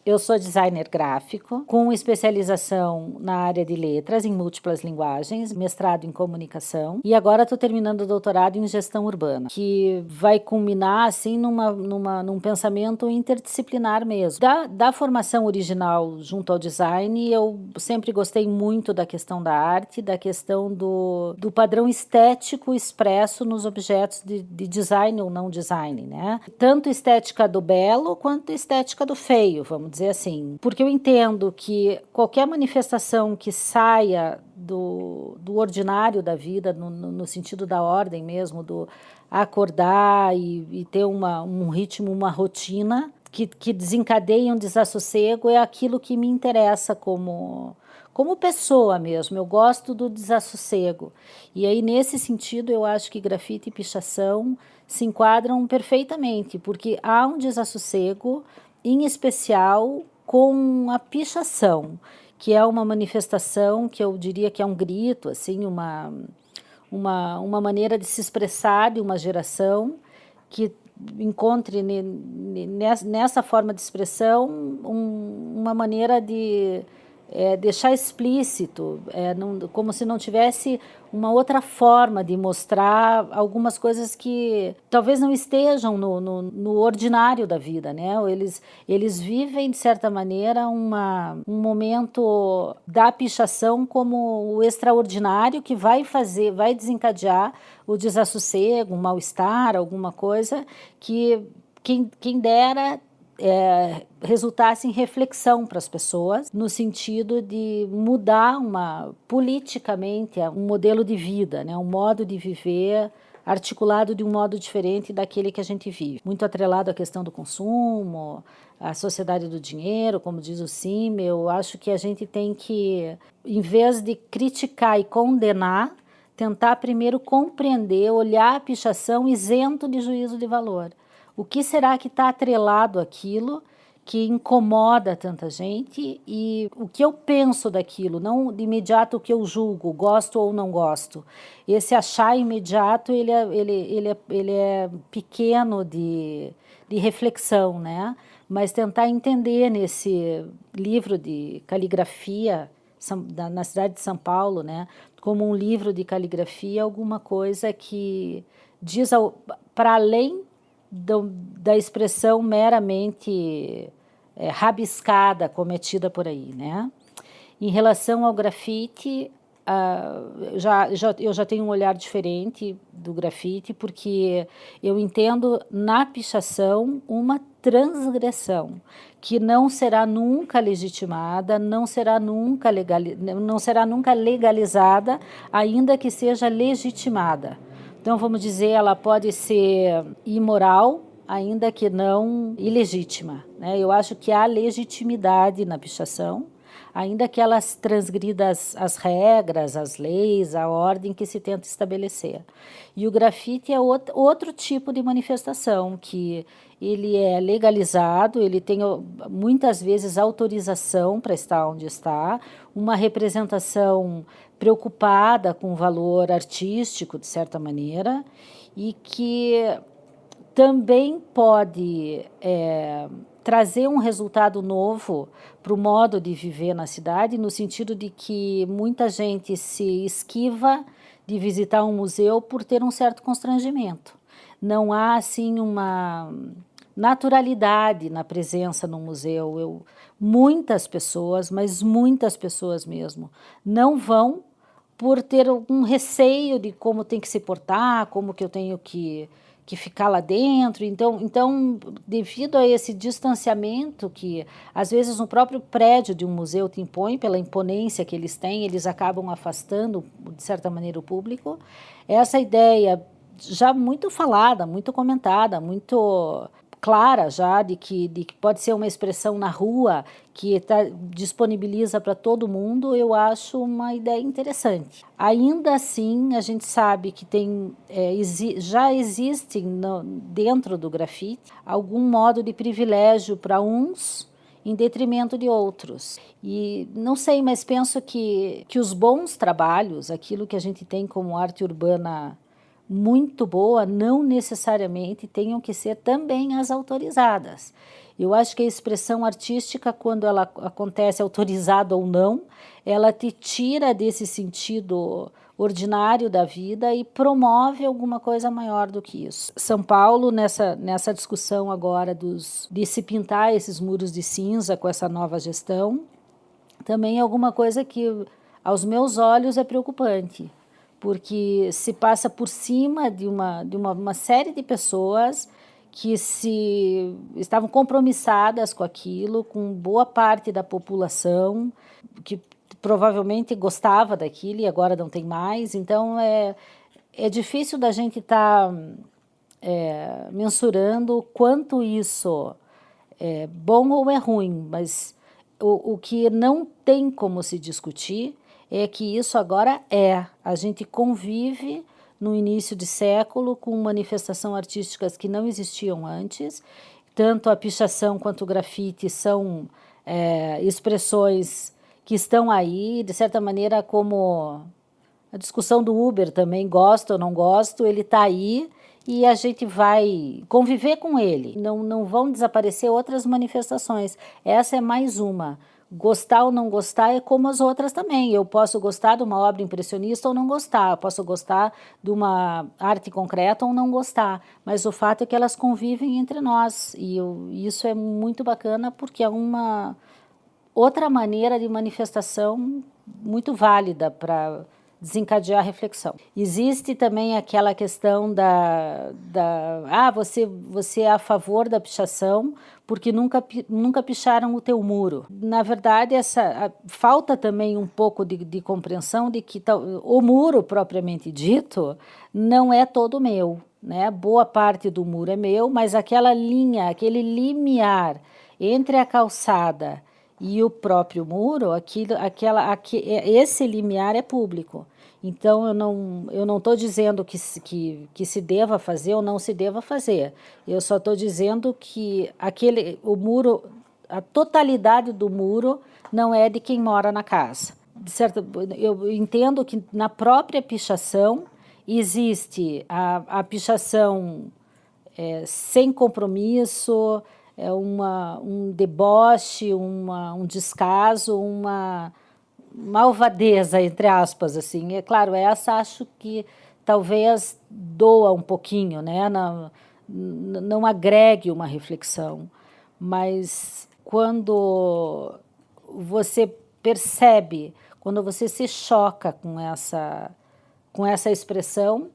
Eu sou designer gráfico, com especialização na área de letras em múltiplas linguagens, mestrado em comunicação e agora estou terminando o doutorado em gestão urbana, que vai culminar assim num pensamento interdisciplinar mesmo. Da formação original junto ao design, eu sempre gostei muito da questão da arte, da questão do padrão estético expresso nos objetos de design ou não design, né? Tanto estética do belo quanto estética do feio, vamos dizer assim, porque eu entendo que qualquer manifestação que saia do ordinário da vida, no sentido da ordem mesmo, do acordar e ter um ritmo, uma rotina que desencadeia um desassossego, é aquilo que me interessa como pessoa mesmo. Eu gosto do desassossego. E aí, nesse sentido, eu acho que grafite e pichação se enquadram perfeitamente, porque há um desassossego, em especial com a pichação, que é uma manifestação que eu diria que é um grito, assim, uma maneira de se expressar de uma geração que encontre nessa forma de expressão uma maneira de deixar explícito, como se não tivesse uma outra forma de mostrar algumas coisas que talvez não estejam no ordinário da vida, né? Eles vivem, de certa maneira, um momento da pichação como o extraordinário que vai desencadear o desassossego, um mal-estar, alguma coisa que quem dera resultasse em reflexão para as pessoas, no sentido de mudar politicamente um modelo de vida, né? Um modo de viver articulado de um modo diferente daquele que a gente vive. Muito atrelado à questão do consumo, à sociedade do dinheiro, como diz o Simmel. Eu acho que a gente tem que, em vez de criticar e condenar, tentar primeiro compreender, olhar a pichação isento de juízo de valor. O que será que está atrelado àquilo que incomoda tanta gente e o que eu penso daquilo, não de imediato o que eu julgo, gosto ou não gosto. Esse achar imediato, ele é pequeno de reflexão, né? Mas tentar entender nesse livro de caligrafia na cidade de São Paulo, né? Como um livro de caligrafia, alguma coisa que diz para além da expressão meramente rabiscada cometida por aí, né? Em relação ao grafite, eu já tenho um olhar diferente do grafite, porque eu entendo na pichação uma transgressão que não será nunca legitimada, não será nunca legalizada, ainda que seja legitimada. Então, vamos dizer, ela pode ser imoral, ainda que não ilegítima, né? Eu acho que há legitimidade na pichação, ainda que elas transgrida as regras, as leis, a ordem que se tenta estabelecer. E o grafite é outro tipo de manifestação, que ele é legalizado, ele tem muitas vezes autorização para estar onde está, uma representação preocupada com o valor artístico, de certa maneira, e que também pode trazer um resultado novo para o modo de viver na cidade, no sentido de que muita gente se esquiva de visitar um museu por ter um certo constrangimento. Não há, assim, uma naturalidade na presença no museu. Muitas pessoas, mas muitas pessoas mesmo, não vão por ter algum receio de como tem que se portar, como que eu tenho que ficar lá dentro. Então, devido a esse distanciamento que, às vezes, no próprio prédio de um museu te impõe, pela imponência que eles têm, eles acabam afastando, de certa maneira, o público. Essa ideia já muito falada, muito comentada, muito clara já de que pode ser uma expressão na rua que disponibiliza para todo mundo, eu acho uma ideia interessante. Ainda assim, a gente sabe que já existe dentro do grafite algum modo de privilégio para uns em detrimento de outros. E não sei, mas penso que os bons trabalhos, aquilo que a gente tem como arte urbana muito boa, não necessariamente tenham que ser também as autorizadas. Eu acho que a expressão artística, quando ela acontece autorizada ou não, ela te tira desse sentido ordinário da vida e promove alguma coisa maior do que isso. São Paulo, nessa discussão agora de se pintar esses muros de cinza com essa nova gestão, também é alguma coisa que, aos meus olhos, é preocupante, porque se passa por cima de uma série de pessoas que se estavam compromissadas com aquilo, com boa parte da população, que provavelmente gostava daquilo e agora não tem mais. Então, é difícil da gente estar mensurando o quanto isso é bom ou é ruim, mas o que não tem como se discutir é que isso agora a gente convive no início de século com manifestações artísticas que não existiam antes, tanto a pichação quanto o grafite são expressões que estão aí, de certa maneira, como a discussão do Uber também, gosto ou não gosto, ele está aí e a gente vai conviver com ele. Não vão desaparecer outras manifestações. Essa é mais uma. Gostar ou não gostar é como as outras também. Eu posso gostar de uma obra impressionista ou não gostar. Eu posso gostar de uma arte concreta ou não gostar. Mas o fato é que elas convivem entre nós. E isso é muito bacana porque é uma outra maneira de manifestação muito válida para desencadear a reflexão. Existe também aquela questão você é a favor da pichação porque nunca picharam o teu muro. Na verdade, falta também um pouco de compreensão de que o muro, propriamente dito, não é todo meu, né? Boa parte do muro é meu, mas aquela linha, aquele limiar entre a calçada e o próprio muro, esse limiar é público. Então, eu não estou dizendo que se deva fazer ou não se deva fazer. Eu só estou dizendo que o muro, a totalidade do muro não é de quem mora na casa. Eu entendo que na própria pichação existe a pichação sem compromisso, um deboche, um descaso, uma malvadeza, entre aspas, assim. É claro, essa acho que talvez doa um pouquinho, né? Não agregue uma reflexão, mas quando você percebe, quando você se choca com essa expressão,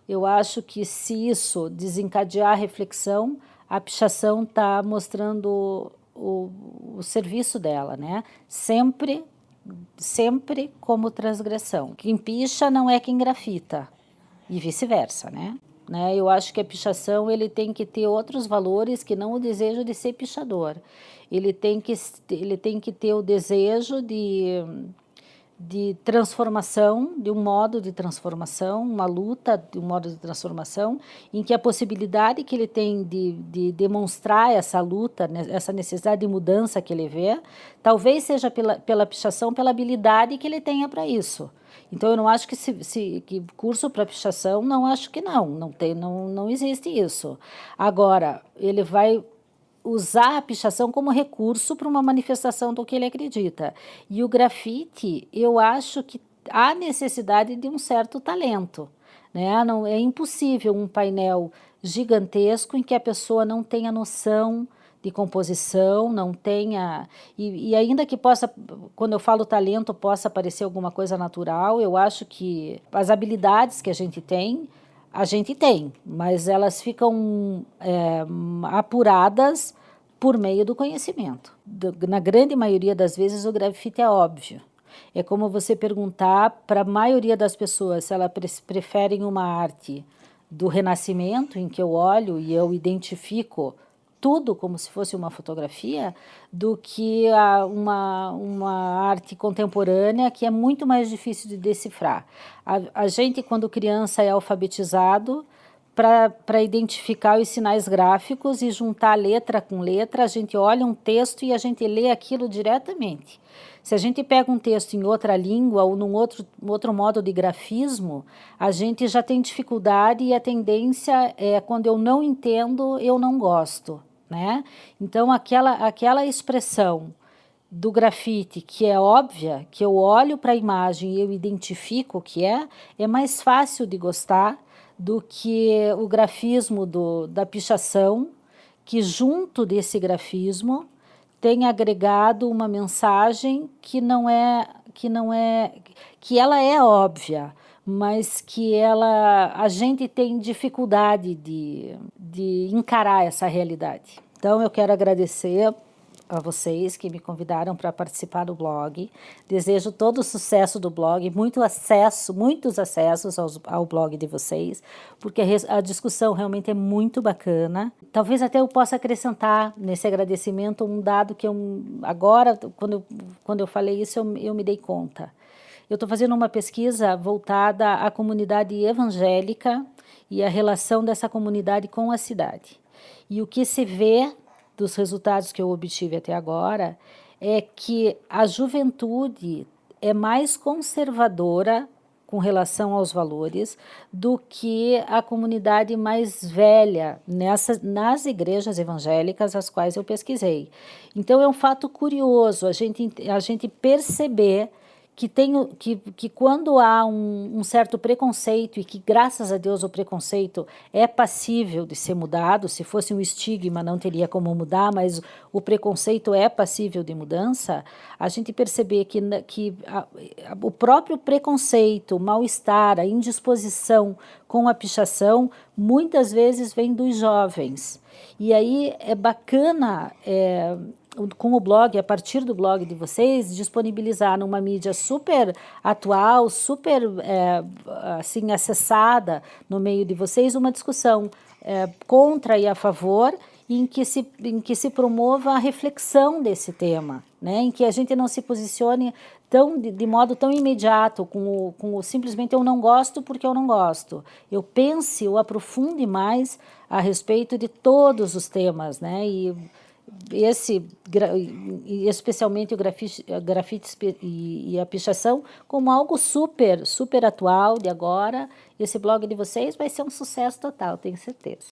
eu acho que se isso desencadear a reflexão, a pichação está mostrando o serviço dela, né? Sempre como transgressão. Quem picha não é quem grafita, e vice-versa, né? Eu acho que a pichação ele tem que ter outros valores que não o desejo de ser pichador. Ele tem que ter o desejo de transformação, de um modo de transformação, uma luta de um modo de transformação, em que a possibilidade que ele tem de demonstrar essa luta, essa necessidade de mudança que ele vê, talvez seja pela pichação, pela habilidade que ele tenha para isso. Então, eu não acho que curso para pichação, não acho que não existe isso. Agora, ele vai usar a pichação como recurso para uma manifestação do que ele acredita. E o grafite, eu acho que há necessidade de um certo talento, né? Não, é impossível um painel gigantesco em que a pessoa não tenha noção de composição, não tenha... E ainda que possa, quando eu falo talento, possa parecer alguma coisa natural, eu acho que as habilidades que a gente tem, mas elas ficam apuradas por meio do conhecimento. Na grande maioria das vezes, o grafite é óbvio. É como você perguntar para a maioria das pessoas se elas preferem uma arte do Renascimento, em que eu olho e eu identifico tudo como se fosse uma fotografia, do que uma arte contemporânea que é muito mais difícil de decifrar. A gente, quando criança, é alfabetizado para identificar os sinais gráficos e juntar letra com letra, a gente olha um texto e a gente lê aquilo diretamente. Se a gente pega um texto em outra língua ou num outro modo de grafismo, a gente já tem dificuldade e a tendência é, quando eu não entendo, eu não gosto, né? Então, aquela expressão do grafite que é óbvia, que eu olho para a imagem e eu identifico o que é mais fácil de gostar do que o grafismo da pichação, que junto desse grafismo tem agregado uma mensagem que ela é óbvia, mas que a gente tem dificuldade de encarar essa realidade. Então eu quero agradecer a vocês que me convidaram para participar do blog. Desejo todo o sucesso do blog, muitos acessos ao blog de vocês, porque a discussão realmente é muito bacana. Talvez até eu possa acrescentar nesse agradecimento um dado que agora, quando eu falei isso, eu me dei conta. Eu estou fazendo uma pesquisa voltada à comunidade evangélica e a relação dessa comunidade com a cidade. E o que se vê dos resultados que eu obtive até agora é que a juventude é mais conservadora com relação aos valores do que a comunidade mais velha nas igrejas evangélicas as quais eu pesquisei. Então é um fato curioso a gente perceber que quando há um certo preconceito e que, graças a Deus, o preconceito é passível de ser mudado, se fosse um estigma não teria como mudar, mas o preconceito é passível de mudança, a gente perceber que o próprio preconceito, o mal-estar, a indisposição com a pichação, muitas vezes vem dos jovens. E aí é bacana com o blog, a partir do blog de vocês, disponibilizar numa mídia super atual, super assim, acessada no meio de vocês, uma discussão contra e a favor, em que se promova a reflexão desse tema, né? Em que a gente não se posicione de modo tão imediato, com o simplesmente eu não gosto porque eu não gosto. Eu pense, eu aprofunde mais a respeito de todos os temas, né? E especialmente o grafite e a pichação como algo super atual de agora. Esse blog de vocês vai ser um sucesso total, tenho certeza.